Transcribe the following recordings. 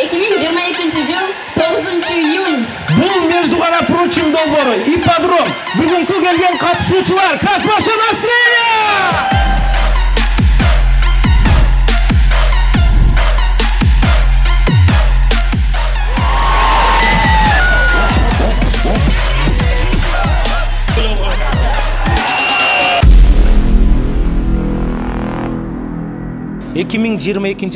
2022 yıl 9 iyun. Бұл Междугана Прочим долбору, ипподром. Бүгүнкү келген катышуучулар, как ваше настроение?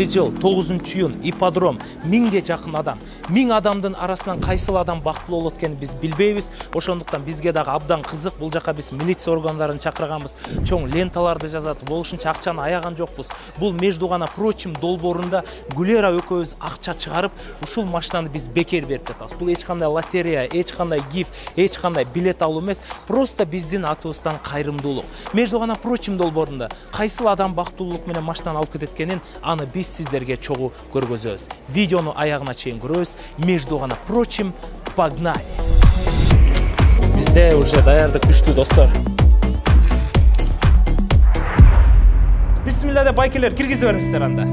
жыл 9 iyun ипподром 1000ге жакын адам. 1000 адамдын арасынан кайсыл адам бактылуу болот экенин биз билбейбиз. Ошондуктан бизге дагы абдан кызык. Бул жака биз милиция органдарын чакырганбыз. Чоң ленталарды жазат. Болушунча акчаны аяган жокпуз. Бул Междугана Прочим долбоорунда Гулера экөөбүз акча чыгарып, ушул машинаны биз бекер берип жатабыз. Бул эч кандай лотерея, эч кандай гиф, эч кандай билет алуу эмес. Просто биздин атыбыздан кайрымдуулук. Междугана Прочим долбоорунда кайсыл адам бактылуулук менен машинаны алып кететкенин аны биз сиздерге чогуу көргөзөбүз. Видеону аягына чейин көрөбүз. Междугана Прочим, погнали! Бизде уже даярдык күчтүү достор. Бисмилла деп байкелер киргизип бериңиздер анда.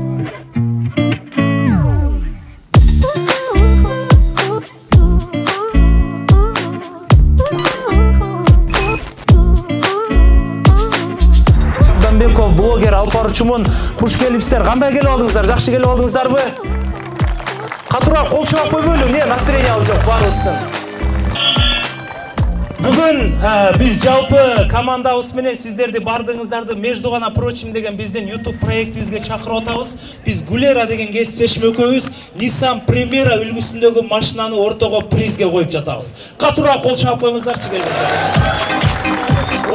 Беков блогер алып баруучумун. Куш келипсиздер. Кандай келип алдыңыздар? Жакшы келип алдыңыздарбы? Катуураак кол чаап койбойлу. Эмне настроение ал жок баарыбыздын. Бүгүн биз жалпы командабыз менен сиздерди бардыгыңыздарды Междугана Прочим деген биздин YouTube проектибизге чакырып атабыз. Биз Гулера деген кесиптешим экөөбүз Nissan Primera үлгүсүндөгү машинаны ортого призге коюп жатабыз. Катуураак кол чаап коюңуздарчы келиңиздер.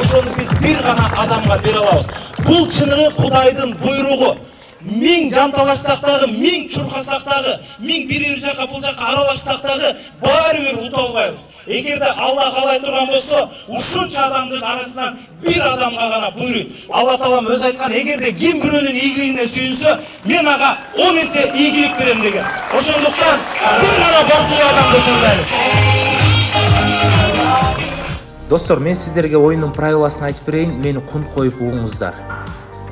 Ошону биз бир гана адамга бере алабыз. Бул чыныгы Кудайдын буйругу. 1000 жанталашсак дагы, 1000 чуркасак дагы, 1000 бир жака бул жака аралашсак дагы баары бир ута албайбыз. Эгерде Алла каалай турган болсо, ушунча адамдын арасынан бир адамга гана буйруйт. Алла таалам өзү айткан, эгерде ким бирөөнүн ийгилигине сүйүнсө, мен ага 10 эсе ийгилик берем деген. Ошондуктан бир гана бактылуу адамды тандайбыз. Достор, мен сиздерге оюндун правиласын айтып берейин, мени кунт коюп угуңуздар.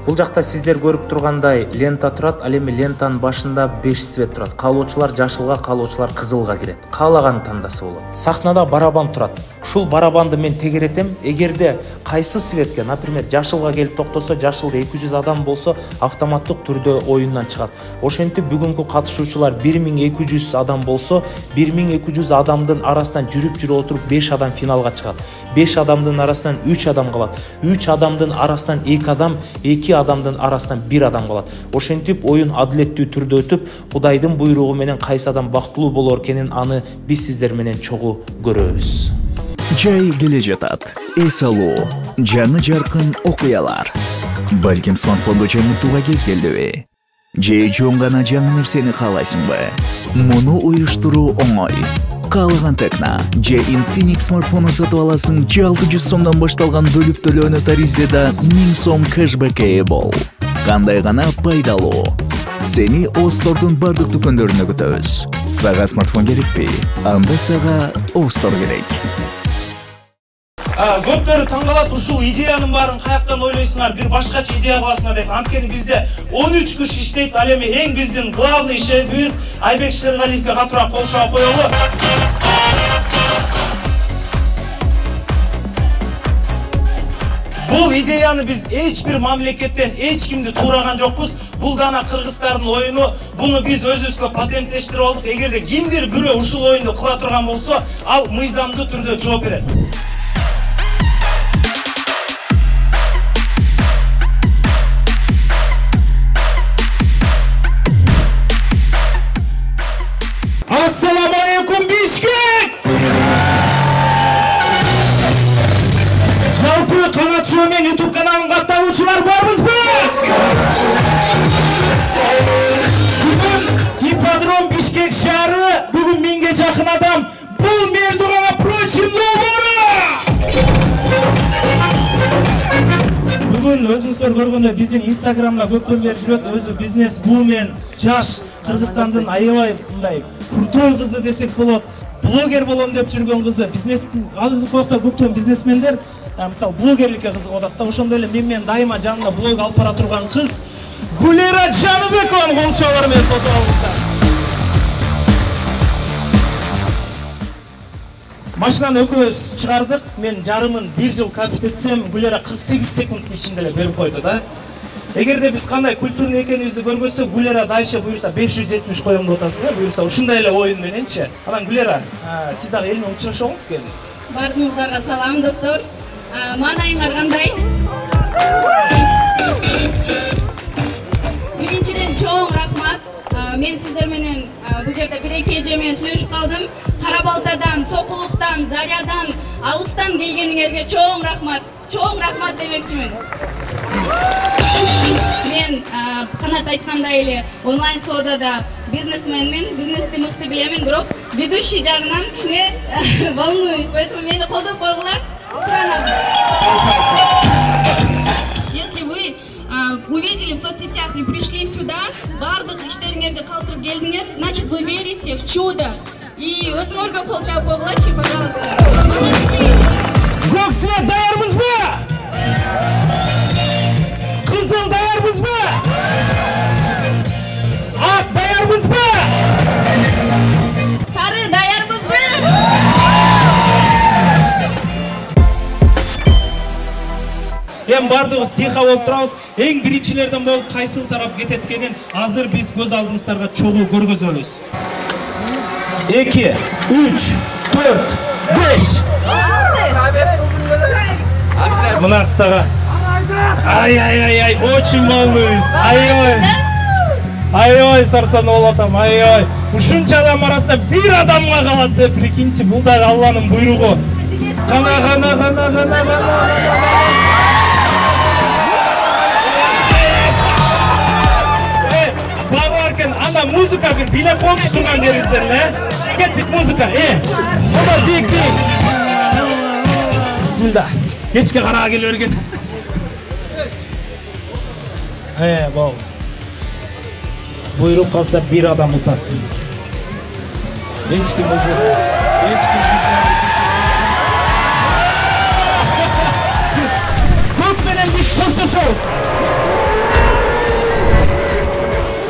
Бул жакта сиздер көрүп тургандай лента турат, ал эми лентанын башында 5 свет турат. Каалоочулар жашылга, каалоочулар кызылга кирет. Каалаган тандаса болот. Сахнада барабан турат. Ушул барабанды мен тегеретем. Эгерде кайсы светке, например, жашылга келип токтосо, жашылда 200 адам болсо, автоматтык түрдө оюндан чыгат. Ошентип бүгүнкү катышуучулар 1200 адам болсо, 1200 адамдын арасынан жүрүп отуруп 5 адам финалга чыгат. 5 адамдын арасынан 3 адам калат. 3 адамдын арасынан 2 адам, 2 адамдын арасынан 1 адам калат. Ошентип оюн адилеттүү түрдө өтүп, Кудайдын буйругу менен кайсы адам бактылуу болор экенин аны биз сиздер менен чогуу көрөбүз. Жай келе жатат. Эс алуу, жаңы жаркын окуялар. Балким смартфондо жаңыртууга кез келдиби? Же чоң гана жаңы нерсени каалайсыңбы? Муну уюштуруу оңой. Каалаган Текна, же Infinix смартфону сатып аласың, же 600 сомдон башталган бөлүп төлөөнү таризде 1000 сом кэшбэкке бол. Кандай гана пайдалуу. Сени Остордун бардык дүкөндөрүнө күтөбүз. Сага смартфон керекпи? Анда сага Остор керек. Көптөрү таң калат, ушул идеянын баарын каяктан ойлойсуңар, бир башкача идея кыласыңар деп. Анткени бизде 13 киши иштейт. Ал эми эң биздин главный шефибиз Айбек Шергалиевке катуураак кол чаап коелу. Бул идеяны биз эч бир мамлекеттен эч кимди туураган жокпуз. Бул дана кыргыздардын оюну. Буну биз өзүбүзгө патенттештирип алдык. Эгерде кимдир бирөө ушул оюнду кыла турган болсо, ал мыйзамдуу түрдө жооп берет. Assalamu alaikum Bishkek! Жалпы канатчы мен YouTube каналын катталуучулар барбызбы? Бүгүн ипподром Бишкек шаары, бүгүн 1000ге жакын адам. Бул Междугана Прочим долбоору! Бүгүн өзүңүздөр көргөндөй биздин Instagramда көптөр жүрөт, өзү бизнес-вумен, жаш Кыргызстандын аябай мындай крутой кызы десек болот. Блогер болом деп жүргөн кызы, бизнестин азыр коякта көптөн бизнесмендер, мисалы блогерликке кызыгып атат да. Ошондой эле мен дайыма жанында блог алып бара турган кыз Гулера Жаныбекованын кол чабуулары менен кошо алыңыздар. Машинаны экөөбүз чыгардык. Мен жарымын 1 жыл капит этсем, Гүлера 48 секундтун ичинде эле берип койду да. Эгерде биз кандай культурный экенибизди көргөзсөк, Гүлера дайча буюрса 570 коем деп атасыз, буюрса ушундай эле оюн мененчи. Анан Гүлера, сиз дагы эл менен учурашабыңыз келиңиз. Бардыңыздарга салам достор. Маанайыңар кандай? Биринчиден чоң рахмат. Мен сиздер менен бул жерде бир-эки эже менен сүйлөшүп калдым. Кара Балтадан, Сокулуктан, Зарядан, алыстан келгениңерге чоң рахмат. Чоң рахмат демекчимин. Мен канат айткандай эле онлайн соодада бизнесменмин, бизнести мыкты билемин, бирок ведущий жагынан кичине волнуюсь, поэтому мени колдоп койгула. Если вы увидели в соцсетях и пришли сюда, бардык иштериңерди калтырып келдиңер, значит вы верите в чудо. И өзүңөргө кол чаап койгулачы, пожалуйста. Көк свет даярбызбы? Кызыл даярбызбы? Ак даярбызбы? Сары даярбызбы? Эми бардыгыбыз тихо болуп турабыз. Эң биринчилерден болуп кайсыл тарап кетет экенин азыр биз көз алдыңыздарга чогуу көргөзөбүз. 2, 3, 4, 5. Мына сага. Ай, очень волнуюсь. Ай, сарсан болотам. Ай. Ушунча адам арасында бир адамга калат деп прикинчи, бул дагы Алланын буйругу. Гана. Ана музыка бир билеп коюш турган жериңиздер эле. Кеттик музыка. Олар бик. Бисмилlah. Кечке карага келе берген. Болду. Буйруп калса бир адам утат. Эч ким Көк менен биз коштошобуз.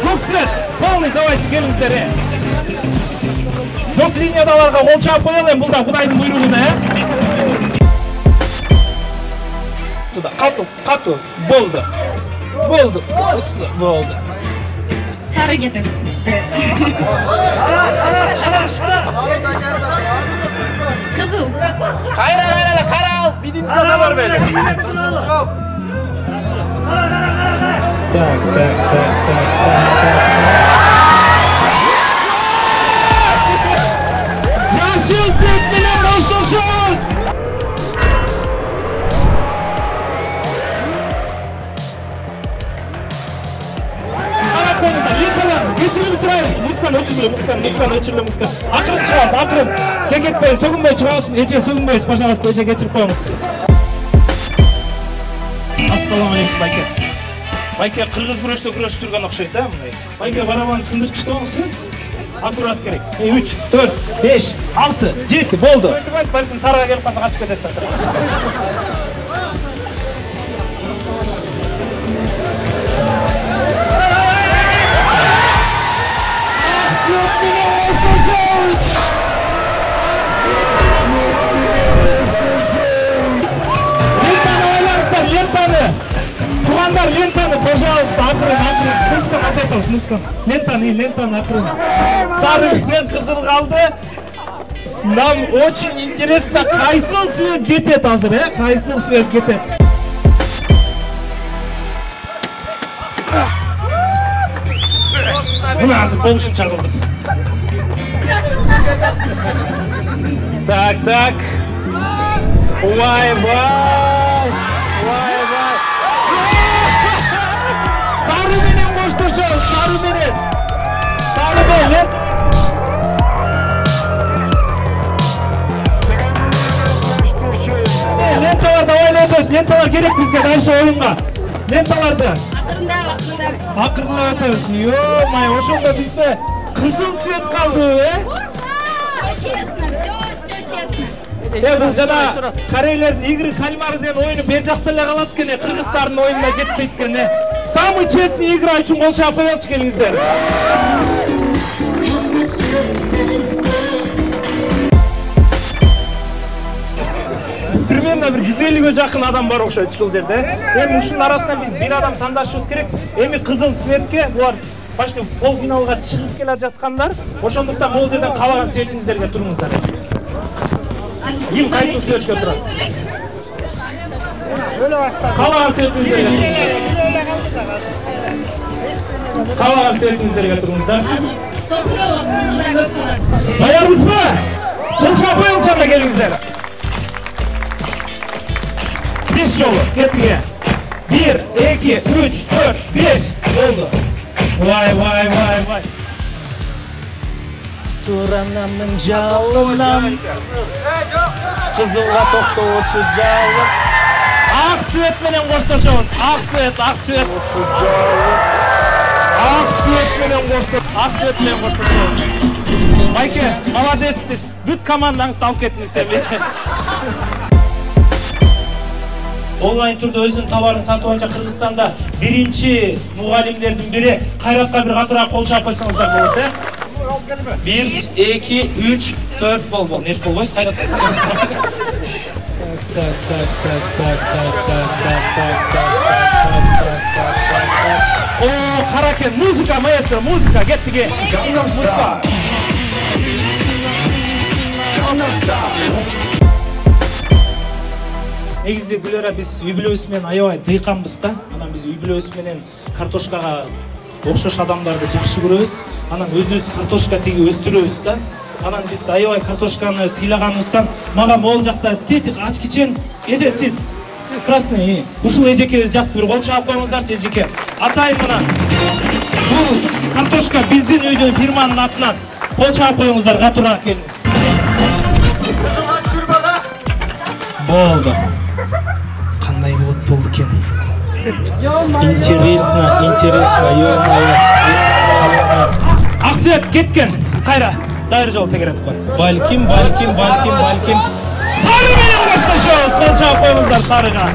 Көк свет. Полный, давайте, келиңиздер. Көк линиядаларга кол чаап коелу, бул да Кудайдын буйругу да, Туда катуу. Болду. Сары кетет. Кызыл. Кайра, кара ал, бидин таза бар беле. Так. Жашыл свет менен коштошобуз. Карап коюңуз, ленталар, кечирим сурайбыз. Музыканы өчүрүлө. Акырын чыгабыз, акырын. Кекетпей, сөгүнбөй чыгабыз. Эже сөгүнбөйбүз, пожалуйста, эже кечирип коюңуз. Ассаламу алейкум, байке. Байке кыргыз күрөштө күрөшүп турган окшойт, мындай. Байке барабанды сындырып чыктыңыз, Акурат керек. 3, 4, 5, 6, 7 болду. Балким сарыга келип калса качып кетесиз. Тугандар, лентаны, пожалуйста, акырын. Музыканы азайтабыз, музыканы. Лентаны акырын. Сары менен кызыл калды. Нам очень интересно, кайсыл свет кетет азыр, Кайсыл свет кетет. Мына азыр болушунча кылдым. Так. Вай. Сары менен коштошобуз, сары менен. Ленталарды ойлойбуз, ленталар керек бизге дальше оюнга. Ленталарды. Акырындап өтөбүз. Ё-май, ошондо бизде кызыл свет калды, Все честно, все честно. Бул жана корейлердин игры кальмар деген оюну бер жакта эле калат экен, кыргыздардын оюнуна жетпейт экен. Самый честный игра үчүн кол чаап коелучу, келиңиздер. арасында бир 150ге жакын адам бар окшойт ушул жерде. Эми ушунун арасынан биз бир адам тандашыбыз керек. Эми кызыл светке булар почти полфиналга чыгып келе жаткандар. Ошондуктан бул жерден каалаган светиңиздерге туруңуздар. Ким кайсы светке турат? Каалаган светиңиздерге. Каалаган светиңиздерге туруңуздар. Даярбызбы? Кол чапайын чанда келиңиздер. 5 жолу, кетиге. 1, 2, 3, 4, 5. Oldu. Vay. Suranamның жалынан Кызылға тоқтоочу жалын Ак свет менен коштошобуз. Ак свет. Ак свет менен коштошобуз. Майке, молодецсиз. Бүт командаңызды алып кеттиңиз эми. Онлайн түрдө өзүнүн товарын сатып алганча Кыргызстанда биринчи мугалимдердин бири Кайратка бир катуураак кол чаап койсоңуздар болот, 1, 2, 3, 4 бол. Нет болбойсуз, Кайрат. О, каракен, музыка, маэстро, музыка, кеттиге. Gangnam Style. Негизи Гүлера биз үй бүлөбүз менен аябай дыйканбыз да. Анан биз үй бүлөбүз менен картошкага окшош адамдарды жакшы көрөбүз. Анан өзүбүз картошка тиги өстүрөбүз да. Анан биз аябай картошканы сыйлаганыбыздан мага могул жакта тетик ачкичен эже сиз красный ушул эжекебиз жакты бир кол чаап коюңуздарчы эжеке. Атайын мына. Бул картошка биздин үйдүн фирманын атынан кол чаап коюңуздар, катуураак келиңиз. Болду. Кандай болду экен? Интересно, ё-моё. Ак свет кеткен. Кайра, дайыр жол тегеретип кой. Балким. Сары менен коштошобуз. Кол чаап коюңуздар сарыга.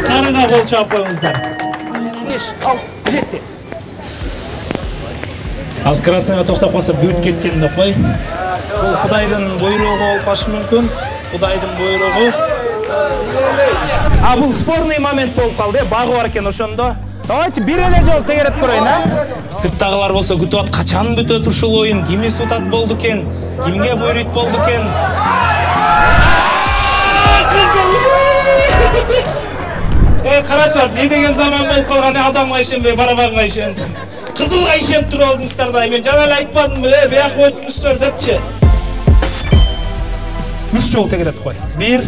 Сарыга кол чаап коюңуздар. 5, 6, 7. Аз красныйга токтоп калса бүт кеткен деп кой. Бул Кудайдын буйругу болуп калышы мүмкүн. Кудайдын буйругу. Бул спорный момент болуп калды, багы бар экен ошондо. Давайте бир эле жол тегеретип көрөйүн, Сырттагылар болсо күтүп атат, качан бүтөт ушул оюн, кимди сутат болду экен, кимге буйруйт болду экен. Карачы, не деген заман болуп калган, адамга ишенбей барабанга ишен. Кызылга ишенип туруп алдыңыздар да, мен жана эле айтпадымбы, бияка өтүңүздөр депчи. 3 жол тегеретип кой. 1,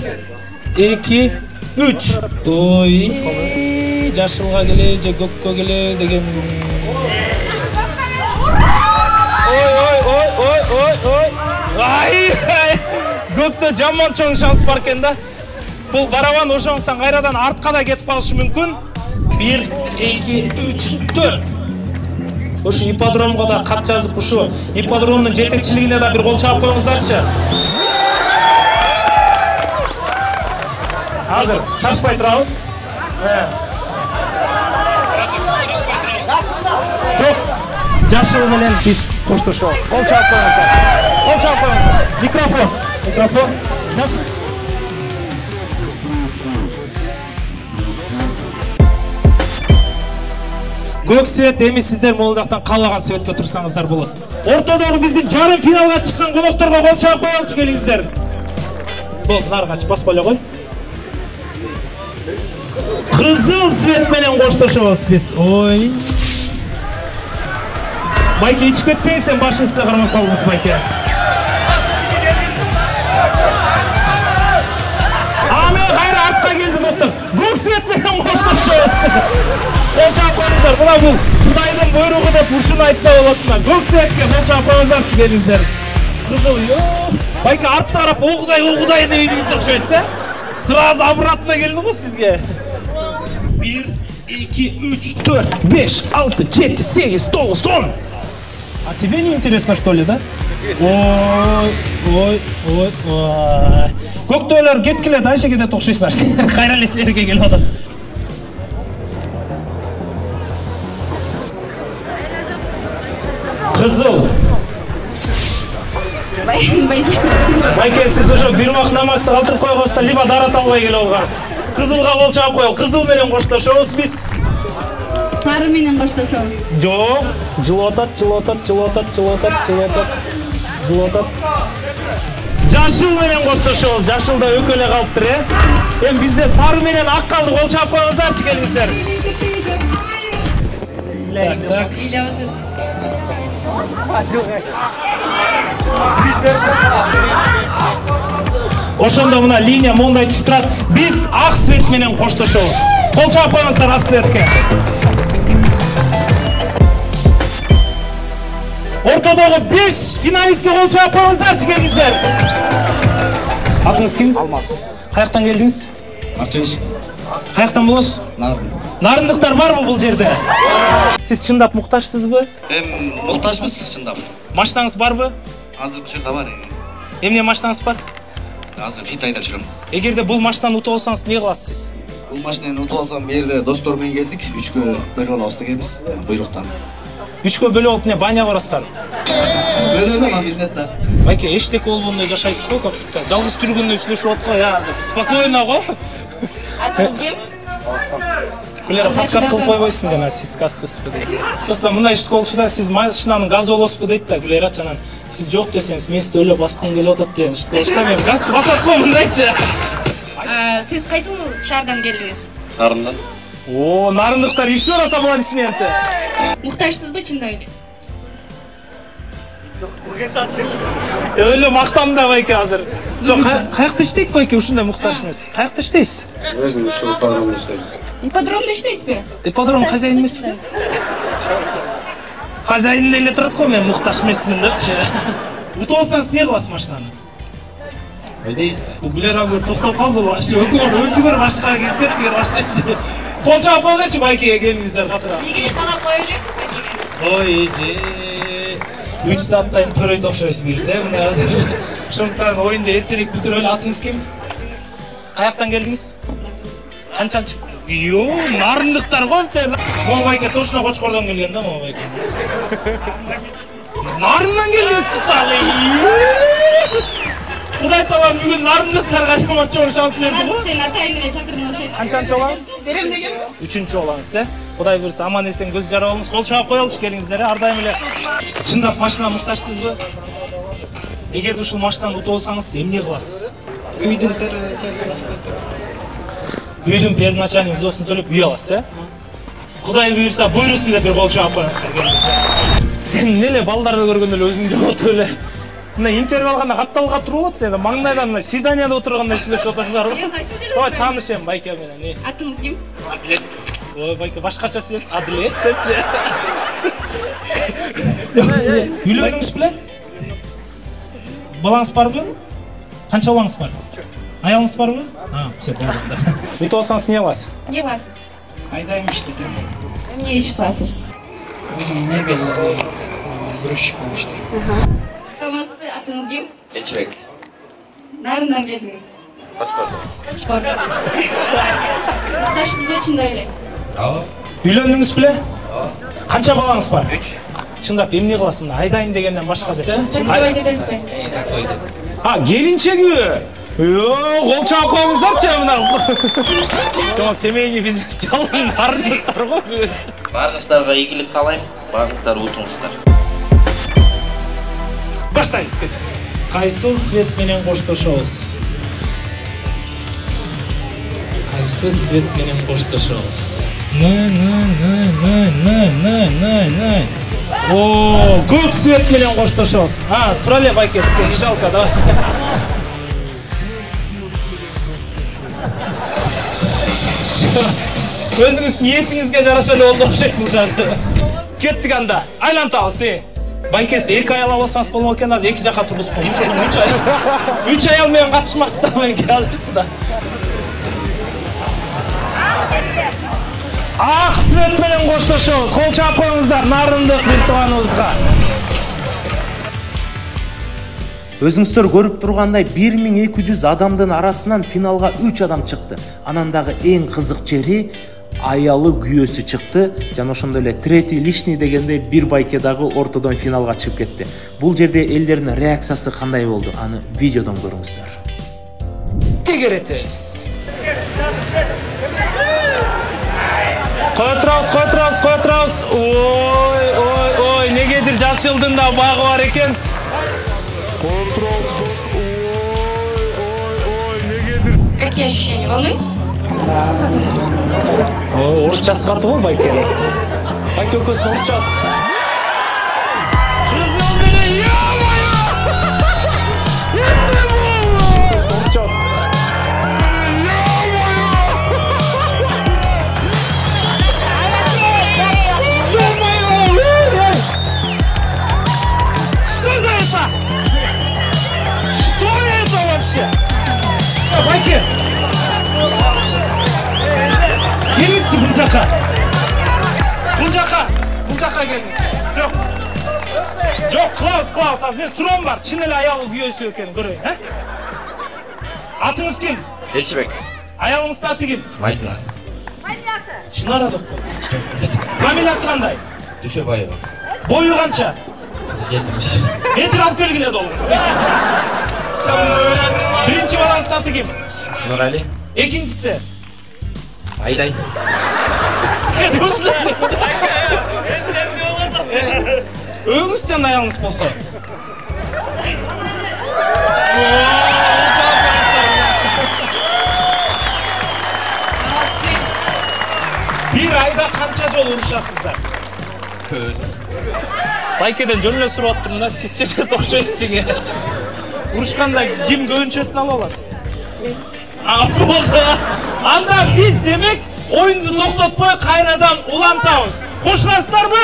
2, 3. Ой, жашылга келе же көккө келе деген. Ой. Ай. Көктө жаман чоң шанс бар экен да. Бул барабан ошондуктан кайрадан артка да кетип калышы мүмкүн. 1, 2, 3, 4. Ошу ипподромго да кат жазып, ушу ипподромдун жетекчилигине да бир кол чаап коюңуздарчы. Азыр шашпай турабыз. Жок, жашыл менен биз коштошобуз. Кол чаап коюңуздар. Микрофон. Жашыл. Көк свет, эми сиздер могул жактан каалаган светке турсаңыздар болот. Ортодогу биздин жарым финалга чыккан конокторго кол чаап коелучу, келиңиздер. Болду, нарыгачы баспай эле кой. Кызыл свет менен коштошобуз биз. Ой. Байке, ичип кетпеңиз, сен башыңызда кармап калдыңыз, байке. Мен кайра артка келдим, достор. Көк свет менен коштошобуз. Кол чаап коюңуздар. Мына бул Кудайдын буйругу деп ушуну айтса болот мына. Көк светке кол чаап коюңуздарчы, келиңиздер. Кызыл, байке артта карап, Кудай дебейдиңиз окшойт, сразу обратно келди го сизге. 1, 2, 3, 4, 5, 6, 7, 8, 9, 10. А тебе не интересно, что ли, да? Ой. Көктөөлөр кеткиле, дайша кетет окшойсуңар. Кайра эле силерге келип атат. Кызыл. Байке, сиз ошо бир убак намазды калтырып койгонсуз да, либо дарат албай келип алгансыз. Кызылга кол чаап коелу, кызыл менен коштошобуз биз. Сары менен коштошобуз. Жок, жылатат. Жашыл менен коштошобуз. Жашыл да өкө эле калыптыр, Эми бизде сары менен ак калды, кол чаап коюңуздарчы келиңиздер. Так. Ошондо мына линия мондай түшүп турат. Биз ак свет менен коштошобуз. Кол чаап коюңуздар ак светке. Ортодогу 5 финалистке кол чаап коюңуздарчы келиңиздер. Атыңыз ким? Алмаз. Каяктан келдиңиз? Арчалыш. Каяктан болосуз? Нарын. Нарындыктар барбы бул жерде? Сиз чындап муктажсызбы? Муктажбыз, чындап. Машинаңыз барбы? Азыр учурда бар. Эмне машинаңыз бар? Азыр фит айдап жүрөм. Эгерде бул машинаны утуп алсаңыз не кыласыз сиз? Бул машинаны утуп алсам, бу жерде достор менен келдик. 3кө бөлүп алабыз дегенбиз. Буйруктан. 3кө бөлүп алып баня барасыздар. Бөлөгөн амилдет да. Байке, эчтеке болбондой жашайсыз го, көптүктө. Жалгыз жүргөндө сүйлөшүп аткан, спокойно го. Атыңыз ким? Билер подкат кылып койбойсузбу деген, сиз газсызбы дейт. Просто мындай ишти болчуда сиз машинанын газы болосузбу дейт да, билер ачанан. Сиз жок десеңиз, мен сизди өлө баскым келип атат деген ишти болчуда, мен газды басат го мындайчы. Сиз кайсыл шаардан келдиңиз? Нарындан. О, нарындыктар еще раз аплодисменты. Муктажсызбы чындап эле? Өлө мактам да байке азыр. Жок, каякта иштейт байке, ушундай муктаж эмес. Каякта иштейсиз? Өзүм ушул ипподромдо иштейм. Ипподромдо иштейсизби? Ипподром хозяин эмеспи? Хозяин эле турат го, мен муктаж эмесмин депчи. Утуп алсаңыз не кыласыз машинаны? Өйдейсиз да. Углер агыр токтоп калды, вообще өкмөр өлдүгөр башка кирип кеттигер вообще. Кол чаап койгучу байкеге келиңиздер катыра. Ийгилик каалап коелу. Ой же. 3 сааттан төрөйт окшойсуз билсе, мына азыр. Ошондуктан оюнду эртерээк бүтүрөлү. Атыңыз ким? Каяктан келдиңиз? Канчанчы? Йо, нарындыктар го бите. Могу байке точно Кочкордон келген да, могу байке. Нарындан келдиңиз мисалы. Кудай таалам бүгүн нарындыктарга жаман чоң шанс берди го. Сен атайын эле чакырдың окшойт. Канчанчы болаңыз? Берем деген. 3-чү болаңыз, Кудай буйруса аман эсен көз жара болуңуз. Кол чаап коелучу келиңиздер, ар дайым эле. Чындап машина муктажсызбы? Эгерде ушул машинаны утуп алсаңыз, эмне кыласыз? Үйдүн первоначальныйсын төлөп. Үйдүн первоначальный взносун төлөп үй аласыз, Кудай буйруса буйрусун деп бир кол чаап коюңуздар келиңиздер. Сен эле балдарды көргөндө эле өзүң жоготуп эле. Мына интервью алганда капталга туруп алат, сен маңдайдан мына свиданияда отургандай сүйлөшүп атасыздар го. Мен кайсы жерде? Ой, таанышем байке менен. Атыңыз ким? Атлет. Ой, байке башкача сүйлөшүп, Адлет депчи. Үйлөндүңүз беле? Балаңыз барбы? Канча балаңыз бар? Аялыңыз барбы? Все болду да. Утуп алсаңыз не кыласыз? Не кыласыз? Айдайм иштетем. Эмне иш кыласыз? Өзүм мебель грузчик болуп иштейм. Саламатсызбы? Атыңыз ким? Эчбек. Нарындан келдиңиз. Кочкордон. Муктажсызбы чындап эле? Ооба. Үйлөндүңүз беле? Канча балаңыз бар? 3. Чындап эмне кыласың? Айдайын дегенден башкасы. Таксовать этесизби? Таксой деп. Келинчеги? Кол чаап коюңуздарчы мына. Жана семейный бизнес жалган нарындыктар го. Баарыңыздарга ийгилик каалайм. Баарыңыздар утуңуздар. Баштайбыз. Кайсыл свет менен коштошобуз? Кайсыл свет менен коштошобуз? О, көк свет менен коштошобуз. Тура эле байке, сизге не жалко, да? Өзүңүз ниетиңизге жараша эле болду окшойт бул жагы. Кеттик анда. Айлантабыз, Байкеси 2 аял алсаңыз болмок экен, азыр 2 жака турбузбу. 3 аял менен катышмаксыз да байке азырда. Ак свет менен коштошобуз. Кол чаап коюңуздар нарындык бир тууганыбызга. Өзүңүздөр көрүп тургандай 1200 адамдын арасынан финалга 3 адам чыкты. Анан дагы эң кызык жери аялы күйөөсү чыкты жана ошондой эле третий лишний дегенде бир байке дагы ортодон финалга чыгып кетти. Бул жерде элдердин реакциясы кандай болду? Аны видеодон көрүңүздөр. Керетес. Котрос. Ой, негедир жаш жылдында багы бар экен. Котрос. Ой, негедир. Какие ощущения? Волнуетесь? Орысчасы каты го байке. Байке өкөсүн орысчасы. Кызыл менен я-моё! Эмне болду? Орысчасы. Байке! Gelmişsin Bulcaka! Bulcaka gelmiş. Yok, Klaus, ben suram var. Çineli ayağı güyösü ökenin, göreyim, he? Atınız kim? Elçibek. Ayağınız atı kim? Maydra. Çin aradık. Familiyası kanday? Düşebayeva. Boyu kança? 70. Getir alıp gelgile dolmaz. Birinci balansın atı kim? Nurali. İkincisi? Ayday. Öğünüz can ayağınız bolsa. Bir ayda kança jol uruşasızlar? Köz. Байкеден жөн эле сурап аттым да, сиз чече окшойсуз чеге. Урушканда ким көбүнчөсүн ала алат? Болду. Анда биз демек оюнду токтотпой кайрадан улантабыз. Кошуласыздарбы?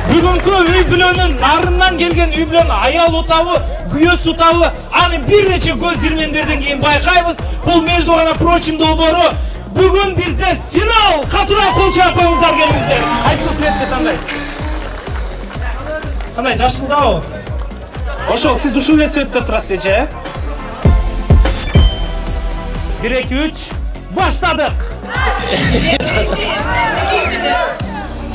Бүгүнкү үй бүлөнүн нарынан келген үй бүлөнүн аял утабы, күйөөс утабы, аны бир нече көз ирмемдерден кийин байкайбыз. Бул между гана прочим долбоору. Бүгүн бизде финал. Катуураак кол чапыңыздар келиңиздер. Кайсы светти тандайсыз? Кандай жашылдабы? Ошол сиз ушул эле светте турасыз эже, э? 1-2-3 баштадык.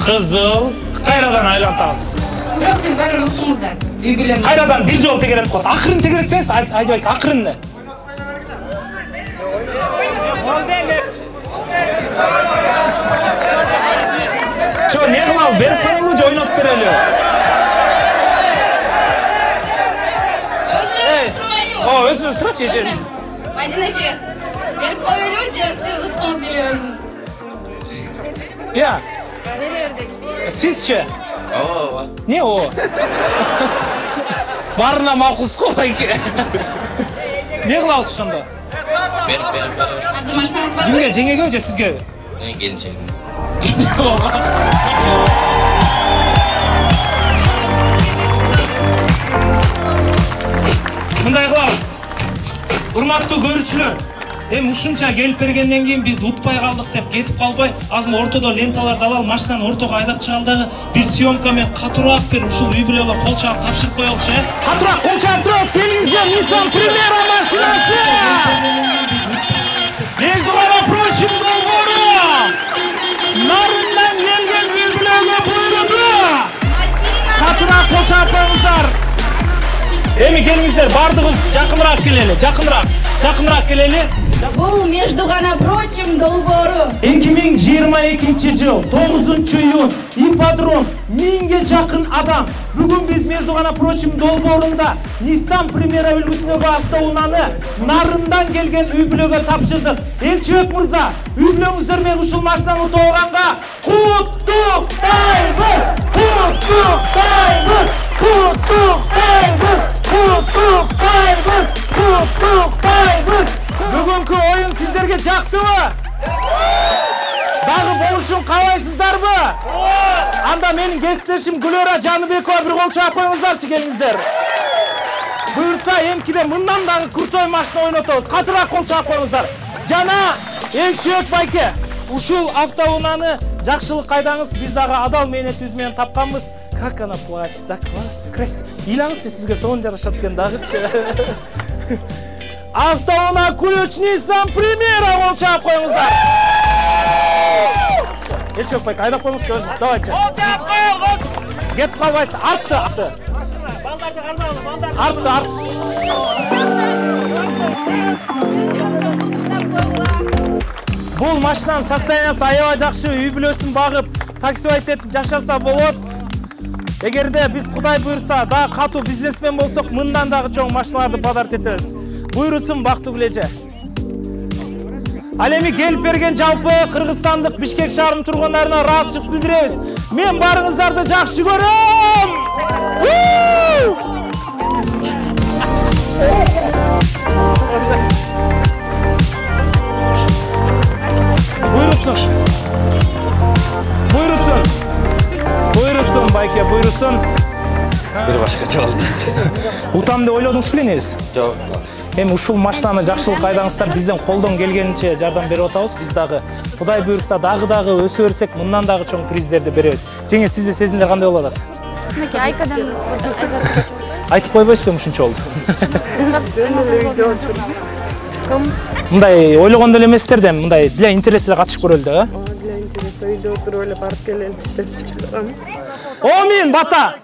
Кызыл, кайрадан айлантабыз. Бирок сиз баары уктуңуздар. Үй бүлөм. Кайрадан бир жолу тегерет коесуз. Акырын тегеретсеңиз, айдабайк, акырын эле. Чо, не кылабы? Берип коелу же ойноп берели? Өзүнүз сурачы эже. Мадина эже, берип коелу же сиз уткуңуз келип өзүңүз? Я. Сизчи? Ооба. Не о? Барына макулсуз го байке. Не кылабыз ошондо? Берип. Азыр машинаңыз барбы? Кимге, жеңеге же сизгеби? Келинчегим. Мындай кылабыз. Урматтуу көрүүчүлөр, эми ушунча келип бергенден кийин биз утпай калдык деп кетип калбай, азыр ортодо ленталарды алалы, машинаны ортого айдап чыгалы дагы бир съемка менен катуураак бир ушул үй бүлөгө кол чаап тапшырып коелучу, э? Катуураак кол чаап турабыз, келиңиздер, Nissan Primera машинасы! Между гана прочим долбоору! Нарындан келген үй бүлөгө буйруду! Катуураак кол чаап коюңуздар! Эми келиңиздер, бардыгыбыз жакыныраак келели. Бул между гана прочим долбоору. 2022 жыл 9-июнь ипподром 1000ге жакын адам. Бүгүн биз между гана прочим долбоорунда Nissan Primera үлгүсүндөгү автоунааны нарындан келген үй бүлөгө тапшырдык. Элчибек мырза, үй бүлөңүздөр менен ушул машинаны утуп алганга куттуктайбыз! Бүгүнкү оюн сиздерге жактыбы? Дагы болушун каалайсыздарбы? Анда менин кесиптешим Гүлөра Жаныбекова бир кол чаап коюңуздарчы, келиңиздер. Буюрса эмкиде мындан дагы крутой машина ойнотобуз. Катуураак кол чаап коюңуздар. Жана Элчибек байке, ушул автоунааны жакшылык кайдаңыз, биз дагы адал мээнетибиз менен тапканбыз. Как она плачет, да классно, красиво. Ыйлаңыз сизге сонун жарашат экен дагычы. Автоунаа ключ Nissan Primera кол чаап коюңуздар. Елчок байка, айдап қойыңыз өзіңіз, давайте. Кетіп қалбайсыз, артты. Бұл машинаның состояниясы аябай жақсы, үй бүлөсүн багып, таксибайт етіп жашаса болот. Эгерде биз Кудай буйрса, да катуу бизнесмен болсок, мындан дагы чоң машиналарды подарок этебиз. Буйрусун бактуу келече. Ал эми келип берген жалпы Кыргызстандык Бишкек шаарынын тургундарына ыраазычылык билдиребиз. Мен барыңыздарды жакшы көрөм. Буйруsun байке, буйруsun. Бир башка жолу. Утам деп ойлодуңуз беле негизи? Жок. Эми ушул машинаны жакшылык айдаңыздар, бизден колдон келгенинче жардам берип атабыз. Биз дагы Кудай буйрса дагы өсө берсек, мындан дагы чоң приздерди беребиз. Жеңе, сизде сезимдер кандай болот? Мынакей Айкадан Айтып койбойсузбу ушунча болду? Мындай ойлогондо эле эместер да, мындай для интересине катышып көрөлү да. Для интереса үйдө отуруп эле барып келели иштеп чыгам. Омин бата.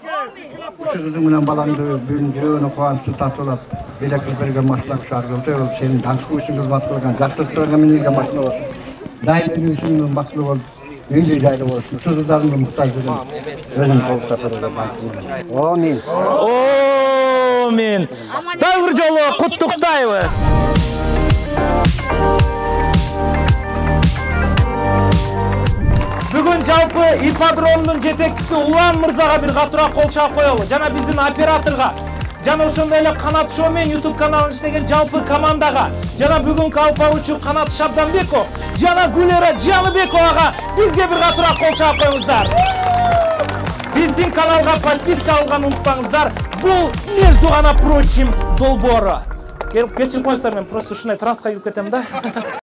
Kızım менен баламды бүгүн жүрөгүнө кубанычты тартуулап, белек берген машина чыгарып, ол сенин даңкы үчүн кызмат кылган, жакшылыктарга менен машина болсун. Дайым үчүн бактылуу болуп, үйдө жайлуу болсун. Суздарымды муктаж жүрүм. Өзүм колуп сапарга бактылуу. Амин. Амин. Дагы бир жолу куттуктайбыз. Бүгүн жалпы ипподромдун жетекчиси Улан мырзага бир катуура кол чаап коелу. Жана биздин операторго, жана ошондой эле Канат Шоу менен YouTube каналын иштеген жалпы командага, жана бүгүнкү алпаучу Канат Шабданбеков, жана Гүлера Жаныбековага бизге бир катуура кол чаап коюңуздар. Биздин каналга подписка алганды унутпаңыздар. Бул между прочим долбоору. Кечирип коюңуздар, мен просто ушундай трансқа кирип кетем да.